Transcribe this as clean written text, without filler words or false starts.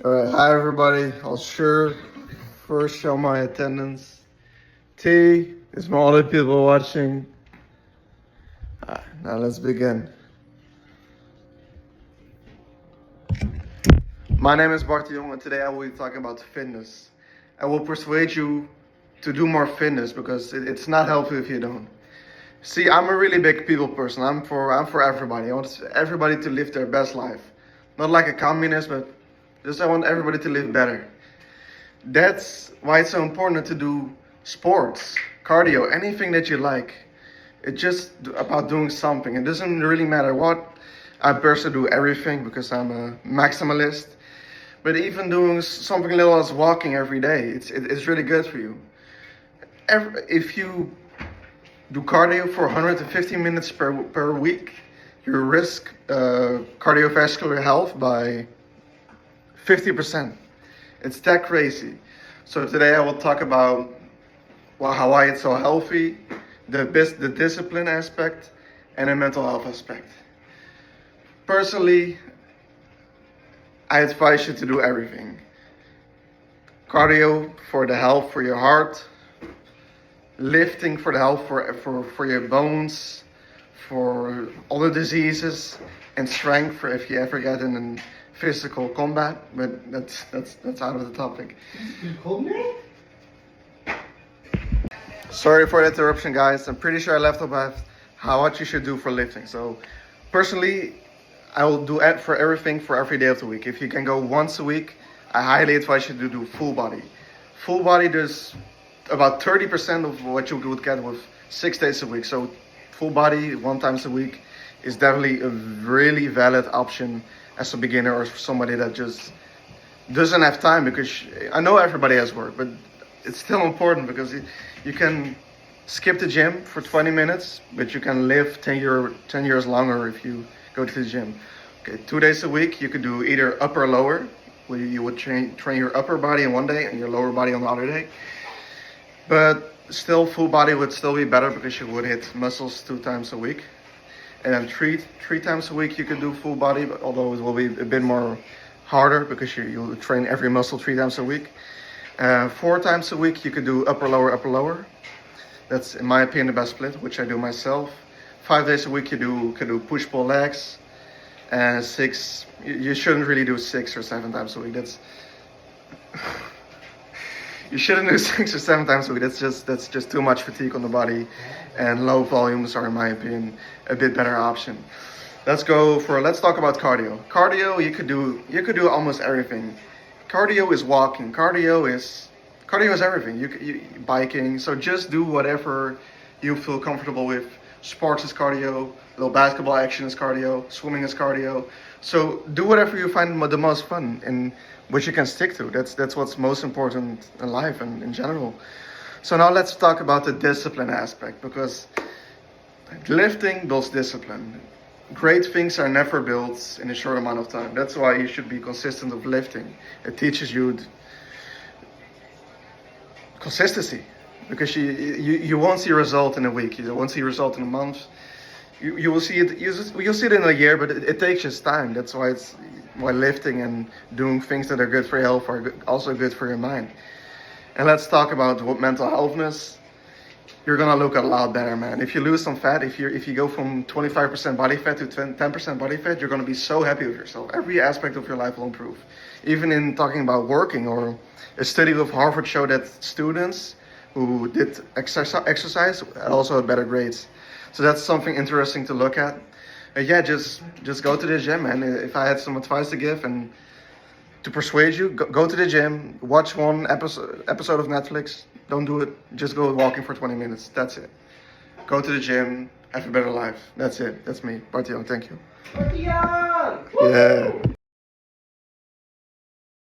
Alright, hi everybody. I'll first show my attendance. T is my other people watching. Now let's begin. My name is Bart de Jong and today I will be talking about fitness. I will persuade you to do more fitness because it's not helpful if you don't. See, I'm a really big people person. I'm for everybody. I want everybody to live their best life. Not like a communist, but just I want everybody to live better. That's why it's so important to do sports, cardio, anything that you like. It's just about doing something. It doesn't really matter what. I personally do everything because I'm a maximalist. But even doing something little as walking every day, it's really good for you. If you do cardio for 150 minutes per week, you risk cardiovascular health by 50%. It's that crazy. So today I will talk about how I eat so healthy, the discipline aspect, and the mental health aspect. Personally, I advise you to do everything. Cardio for the health for your heart, lifting for the health for your bones, for all the diseases, and strength for if you ever get in physical combat. But that's out of the topic. You called me? Sorry for the interruption, guys. I'm pretty sure I left about what you should do for lifting. So, personally, I will do it for everything for every day of the week. If you can go once a week, I highly advise you to do full body. Full body does about 30% of what you would get with 6 days a week. So, full body 1 time a week is definitely a really valid option as a beginner or somebody that just doesn't have time, because I know everybody has work, but it's still important because you can skip the gym for 20 minutes, but you can live 10 years longer if you go to the gym. Okay, 2 days a week, you could do either upper or lower, where you would train your upper body on one day and your lower body on the other day. But still, full body would still be better because you would hit muscles 2 times a week. And then three times a week you could do full body, but although it will be a bit more harder because you train every muscle 3 times a week. 4 times a week you could do upper lower. That's in my opinion the best split, which I do myself. 5 days a week you could do push pull legs, and 6 you shouldn't really do 6 or 7 times a week. You shouldn't do 6 or 7 times a week. That's just too much fatigue on the body, and low volumes are, in my opinion, a bit better option. Let's talk about cardio. Cardio, you could do almost everything. Cardio is walking. Cardio is everything. You biking. So just do whatever you feel comfortable with. Sports is cardio. A little basketball action is cardio. Swimming is cardio. So do whatever you find the most fun and which you can stick to. That's what's most important in life and in general. So now let's talk about the discipline aspect, because lifting builds discipline. Great things are never built in a short amount of time. That's why you should be consistent with lifting. It teaches you consistency, because you won't see a result in a week. You won't see a result in a month. You will see it. You'll see it in a year, but it takes just time. That's why why lifting and doing things that are good for your health are also good for your mind. And let's talk about what mental healthness. You're gonna look a lot better, man. If you lose some fat, if you go from 25% body fat to 10% body fat, you're gonna be so happy with yourself. Every aspect of your life will improve. Even in talking about working, or a study of Harvard showed that students who did exercise also had better grades. So that's something interesting to look at. Just go to the gym, man. If I had some advice to give and to persuade you, go to the gym, watch 1 episode of Netflix. Don't do it. Just go walking for 20 minutes. That's it. Go to the gym, have a better life. That's it. That's me, Bart de Jong. Thank you. Bart de Jong! Yeah.